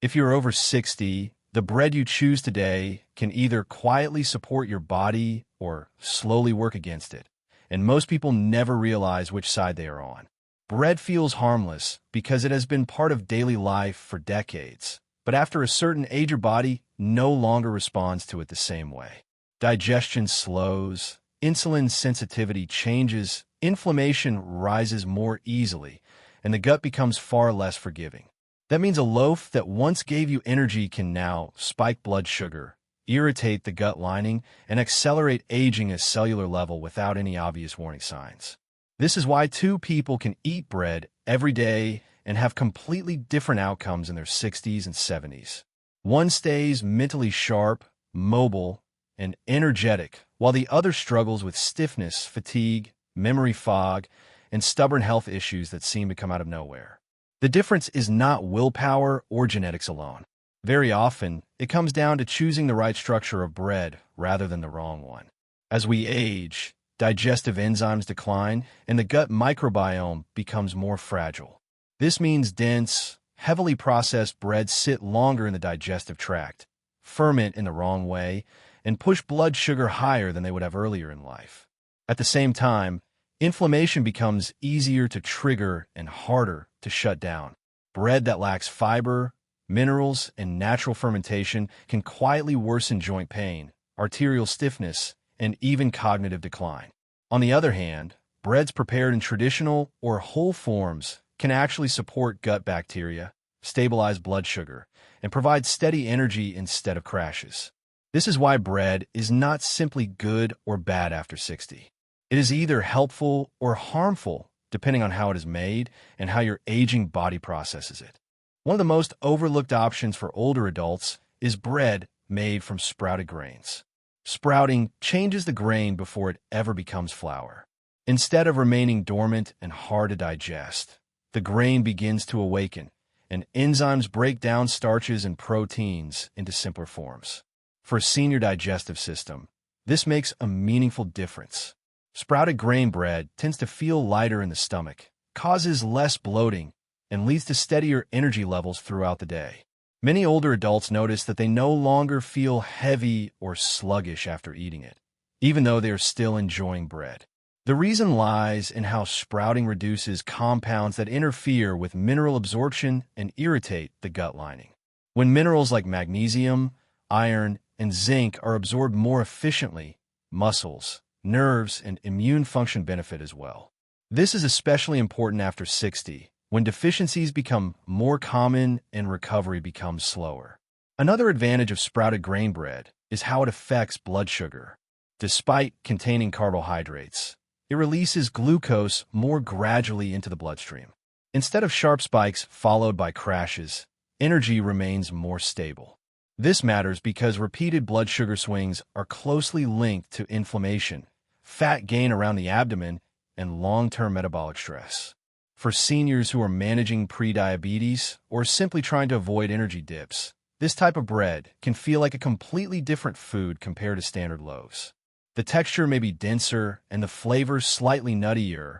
If you're over 60, the bread you choose today can either quietly support your body or slowly work against it, and most people never realize which side they are on. Bread feels harmless because it has been part of daily life for decades, but after a certain age your body no longer responds to it the same way. Digestion slows, insulin sensitivity changes, inflammation rises more easily, and the gut becomes far less forgiving. That means a loaf that once gave you energy can now spike blood sugar, irritate the gut lining, and accelerate aging at cellular level without any obvious warning signs. This is why two people can eat bread every day and have completely different outcomes in their 60s and 70s. One stays mentally sharp, mobile, and energetic, while the other struggles with stiffness, fatigue, memory fog, and stubborn health issues that seem to come out of nowhere. The difference is not willpower or genetics alone. Very often, it comes down to choosing the right structure of bread rather than the wrong one. As we age, digestive enzymes decline and the gut microbiome becomes more fragile. This means dense, heavily processed breads sit longer in the digestive tract, ferment in the wrong way, and push blood sugar higher than they would have earlier in life. At the same time, inflammation becomes easier to trigger and harder to shut down. Bread that lacks fiber, minerals, and natural fermentation can quietly worsen joint pain, arterial stiffness, and even cognitive decline. On the other hand, breads prepared in traditional or whole forms can actually support gut bacteria, stabilize blood sugar, and provide steady energy instead of crashes. This is why bread is not simply good or bad after 60. It is either helpful or harmful, depending on how it is made and how your aging body processes it. One of the most overlooked options for older adults is bread made from sprouted grains. Sprouting changes the grain before it ever becomes flour. Instead of remaining dormant and hard to digest, the grain begins to awaken, and enzymes break down starches and proteins into simpler forms. For a senior digestive system, this makes a meaningful difference. Sprouted grain bread tends to feel lighter in the stomach, causes less bloating, and leads to steadier energy levels throughout the day. Many older adults notice that they no longer feel heavy or sluggish after eating it, even though they are still enjoying bread. The reason lies in how sprouting reduces compounds that interfere with mineral absorption and irritate the gut lining. When minerals like magnesium, iron, and zinc are absorbed more efficiently, muscles, nerves, and immune function benefit as well. This is especially important after 60, when deficiencies become more common and recovery becomes slower. Another advantage of sprouted grain bread is how it affects blood sugar. Despite containing carbohydrates, it releases glucose more gradually into the bloodstream. Instead of sharp spikes followed by crashes, energy remains more stable. This matters because repeated blood sugar swings are closely linked to inflammation, fat gain around the abdomen, and long-term metabolic stress. For seniors who are managing prediabetes or simply trying to avoid energy dips, this type of bread can feel like a completely different food compared to standard loaves. The texture may be denser and the flavor slightly nuttier,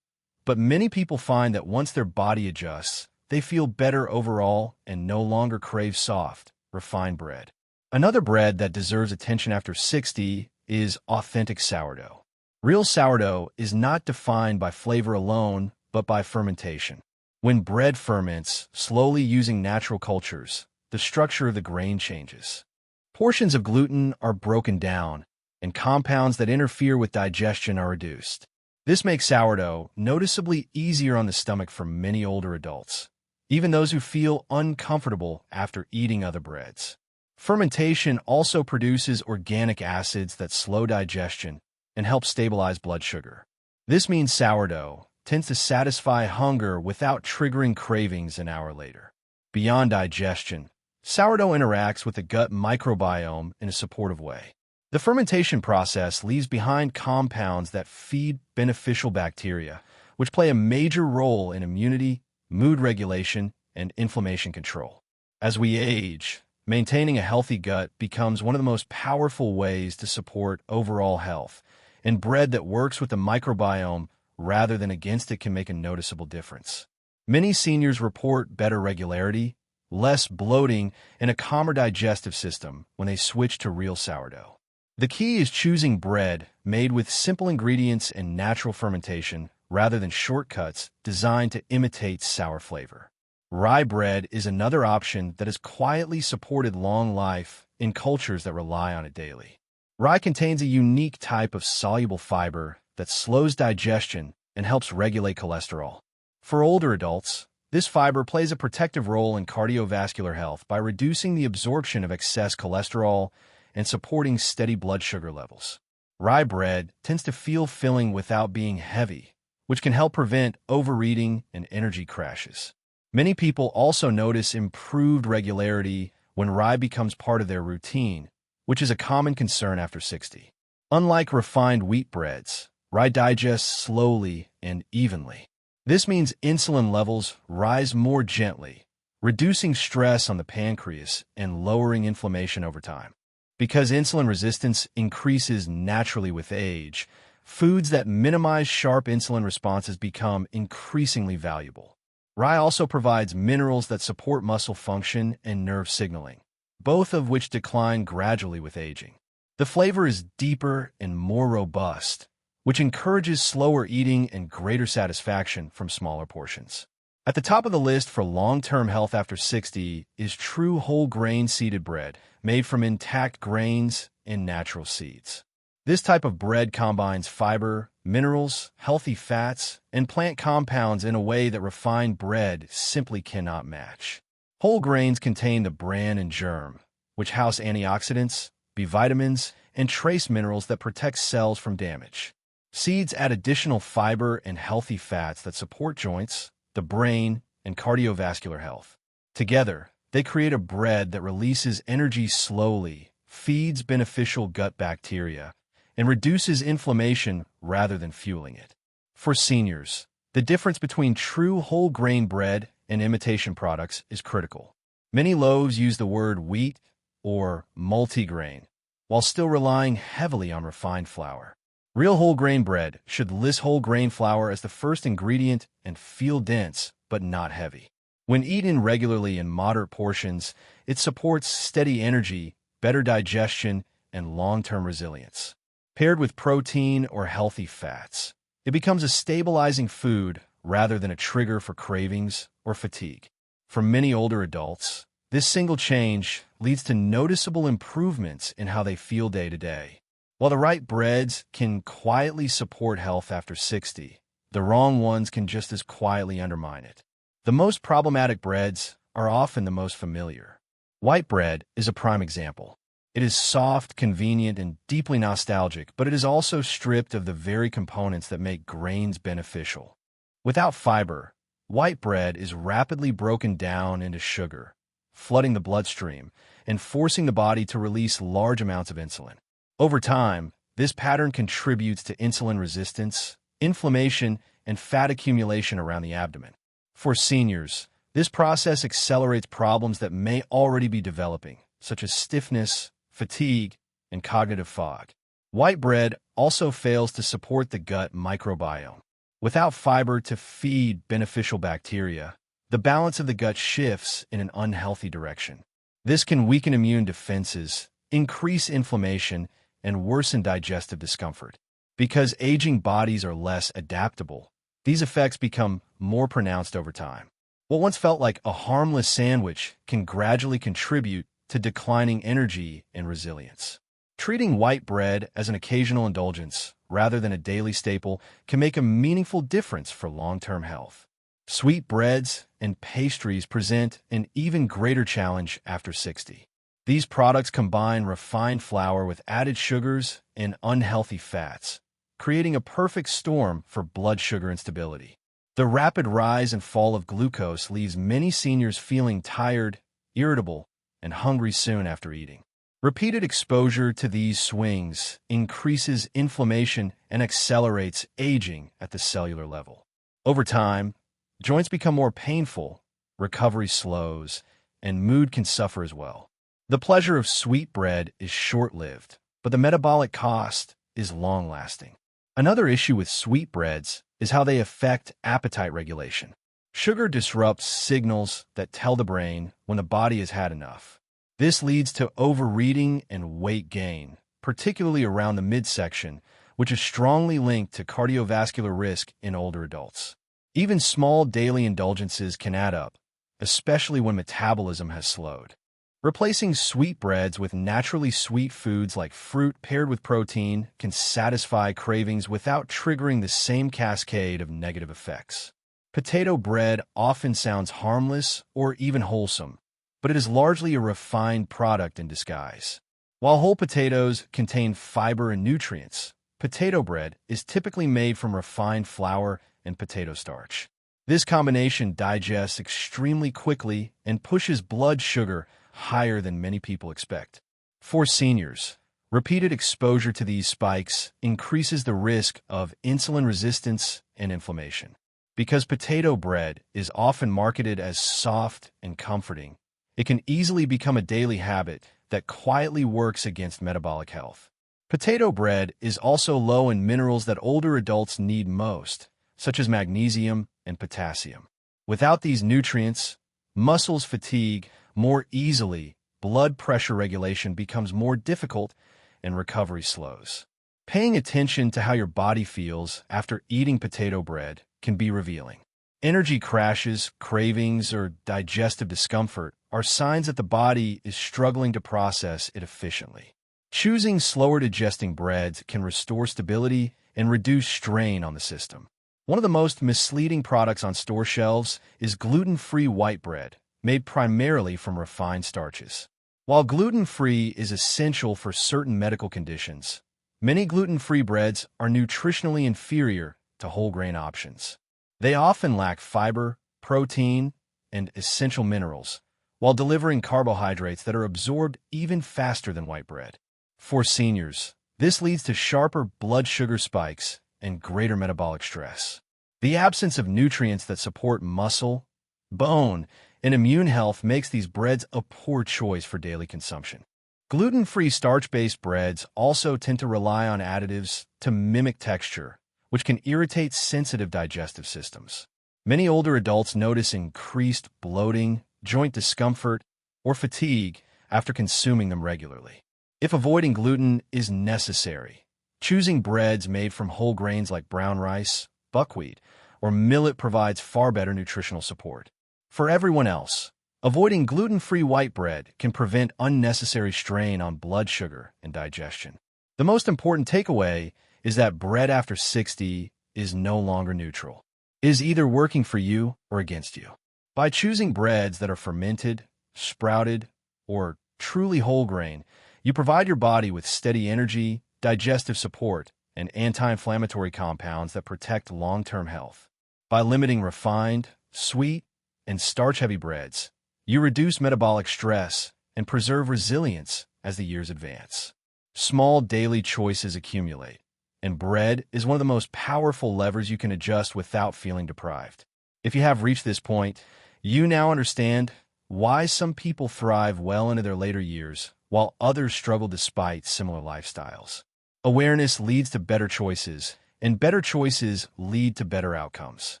but many people find that once their body adjusts, they feel better overall and no longer crave soft, refined bread. Another bread that deserves attention after 60 is authentic sourdough. Real sourdough is not defined by flavor alone, but by fermentation. When bread ferments, slowly using natural cultures, the structure of the grain changes. Portions of gluten are broken down, and compounds that interfere with digestion are reduced. This makes sourdough noticeably easier on the stomach for many older adults, even those who feel uncomfortable after eating other breads. Fermentation also produces organic acids that slow digestion and help stabilize blood sugar. This means sourdough tends to satisfy hunger without triggering cravings an hour later. Beyond digestion, sourdough interacts with the gut microbiome in a supportive way. The fermentation process leaves behind compounds that feed beneficial bacteria, which play a major role in immunity, mood regulation, and inflammation control. As we age, maintaining a healthy gut becomes one of the most powerful ways to support overall health, and bread that works with the microbiome rather than against it can make a noticeable difference. Many seniors report better regularity, less bloating, and a calmer digestive system when they switch to real sourdough. The key is choosing bread made with simple ingredients and natural fermentation rather than shortcuts designed to imitate sour flavor. Rye bread is another option that has quietly supported long life in cultures that rely on it daily. Rye contains a unique type of soluble fiber that slows digestion and helps regulate cholesterol. For older adults, this fiber plays a protective role in cardiovascular health by reducing the absorption of excess cholesterol and supporting steady blood sugar levels. Rye bread tends to feel filling without being heavy, which can help prevent overeating and energy crashes. Many people also notice improved regularity when rye becomes part of their routine, which is a common concern after 60. Unlike refined wheat breads, rye digests slowly and evenly. This means insulin levels rise more gently, reducing stress on the pancreas and lowering inflammation over time. Because insulin resistance increases naturally with age, foods that minimize sharp insulin responses become increasingly valuable. Rye also provides minerals that support muscle function and nerve signaling, both of which decline gradually with aging. The flavor is deeper and more robust, which encourages slower eating and greater satisfaction from smaller portions. At the top of the list for long-term health after 60 is true whole grain seeded bread, made from intact grains and natural seeds. This type of bread combines fiber, minerals, healthy fats, and plant compounds in a way that refined bread simply cannot match. Whole grains contain the bran and germ, which house antioxidants, B vitamins, and trace minerals that protect cells from damage. Seeds add additional fiber and healthy fats that support joints, the brain, and cardiovascular health. Together, they create a bread that releases energy slowly, feeds beneficial gut bacteria, and reduces inflammation rather than fueling it. For seniors, the difference between true whole grain bread and imitation products is critical. Many loaves use the word wheat or multigrain, while still relying heavily on refined flour. Real whole grain bread should list whole grain flour as the first ingredient and feel dense but not heavy. When eaten regularly in moderate portions, it supports steady energy, better digestion, and long-term resilience. Paired with protein or healthy fats, it becomes a stabilizing food rather than a trigger for cravings or fatigue. For many older adults, this single change leads to noticeable improvements in how they feel day to day. While the right breads can quietly support health after 60, the wrong ones can just as quietly undermine it. The most problematic breads are often the most familiar. White bread is a prime example. It is soft, convenient, and deeply nostalgic, but it is also stripped of the very components that make grains beneficial. Without fiber, white bread is rapidly broken down into sugar, flooding the bloodstream and forcing the body to release large amounts of insulin. Over time, this pattern contributes to insulin resistance, inflammation, and fat accumulation around the abdomen. For seniors, this process accelerates problems that may already be developing, such as stiffness, fatigue, and cognitive fog. White bread also fails to support the gut microbiome. Without fiber to feed beneficial bacteria, the balance of the gut shifts in an unhealthy direction. This can weaken immune defenses, increase inflammation, and worsen digestive discomfort. Because aging bodies are less adaptable, these effects become more pronounced over time. What once felt like a harmless sandwich can gradually contribute to declining energy and resilience. Treating white bread as an occasional indulgence rather than a daily staple can make a meaningful difference for long-term health. Sweet breads and pastries present an even greater challenge after 60. These products combine refined flour with added sugars and unhealthy fats, creating a perfect storm for blood sugar instability. The rapid rise and fall of glucose leaves many seniors feeling tired, irritable, and hungry soon after eating. Repeated exposure to these swings increases inflammation and accelerates aging at the cellular level. Over time, joints become more painful, recovery slows, and mood can suffer as well. The pleasure of sweet bread is short-lived, but the metabolic cost is long-lasting. Another issue with sweet breads is how they affect appetite regulation. Sugar disrupts signals that tell the brain when the body has had enough. This leads to overeating and weight gain, particularly around the midsection, which is strongly linked to cardiovascular risk in older adults. Even small daily indulgences can add up, especially when metabolism has slowed. Replacing sweetbreads with naturally sweet foods like fruit paired with protein can satisfy cravings without triggering the same cascade of negative effects. Potato bread often sounds harmless or even wholesome, but it is largely a refined product in disguise. While whole potatoes contain fiber and nutrients, potato bread is typically made from refined flour and potato starch. This combination digests extremely quickly and pushes blood sugar higher than many people expect. For seniors, repeated exposure to these spikes increases the risk of insulin resistance and inflammation. Because potato bread is often marketed as soft and comforting, it can easily become a daily habit that quietly works against metabolic health. Potato bread is also low in minerals that older adults need most, such as magnesium and potassium. Without these nutrients, muscles fatigue more easily, blood pressure regulation becomes more difficult, and recovery slows. Paying attention to how your body feels after eating potato bread can be revealing. Energy crashes, cravings, or digestive discomfort are signs that the body is struggling to process it efficiently. Choosing slower digesting breads can restore stability and reduce strain on the system. One of the most misleading products on store shelves is gluten-free white bread, made primarily from refined starches. While gluten-free is essential for certain medical conditions, many gluten-free breads are nutritionally inferior to whole grain options. They often lack fiber, protein, and essential minerals, while delivering carbohydrates that are absorbed even faster than white bread. For seniors, this leads to sharper blood sugar spikes and greater metabolic stress. The absence of nutrients that support muscle, bone, and immune health makes these breads a poor choice for daily consumption. Gluten-free starch-based breads also tend to rely on additives to mimic texture, which can irritate sensitive digestive systems. Many older adults notice increased bloating, joint discomfort, or fatigue after consuming them regularly. If avoiding gluten is necessary, choosing breads made from whole grains like brown rice, buckwheat, or millet provides far better nutritional support. For everyone else, avoiding gluten-free white bread can prevent unnecessary strain on blood sugar and digestion. The most important takeaway is that bread after 60 is no longer neutral. It is either working for you or against you. By choosing breads that are fermented, sprouted, or truly whole grain, you provide your body with steady energy, digestive support, and anti-inflammatory compounds that protect long-term health. By limiting refined, sweet, and starch-heavy breads, you reduce metabolic stress and preserve resilience as the years advance. Small daily choices accumulate, and bread is one of the most powerful levers you can adjust without feeling deprived. If you have reached this point, you now understand why some people thrive well into their later years, while others struggle despite similar lifestyles. Awareness leads to better choices, and better choices lead to better outcomes.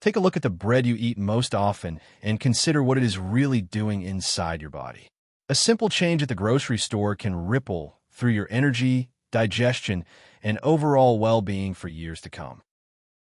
Take a look at the bread you eat most often and consider what it is really doing inside your body. A simple change at the grocery store can ripple through your energy, digestion, and overall well-being for years to come.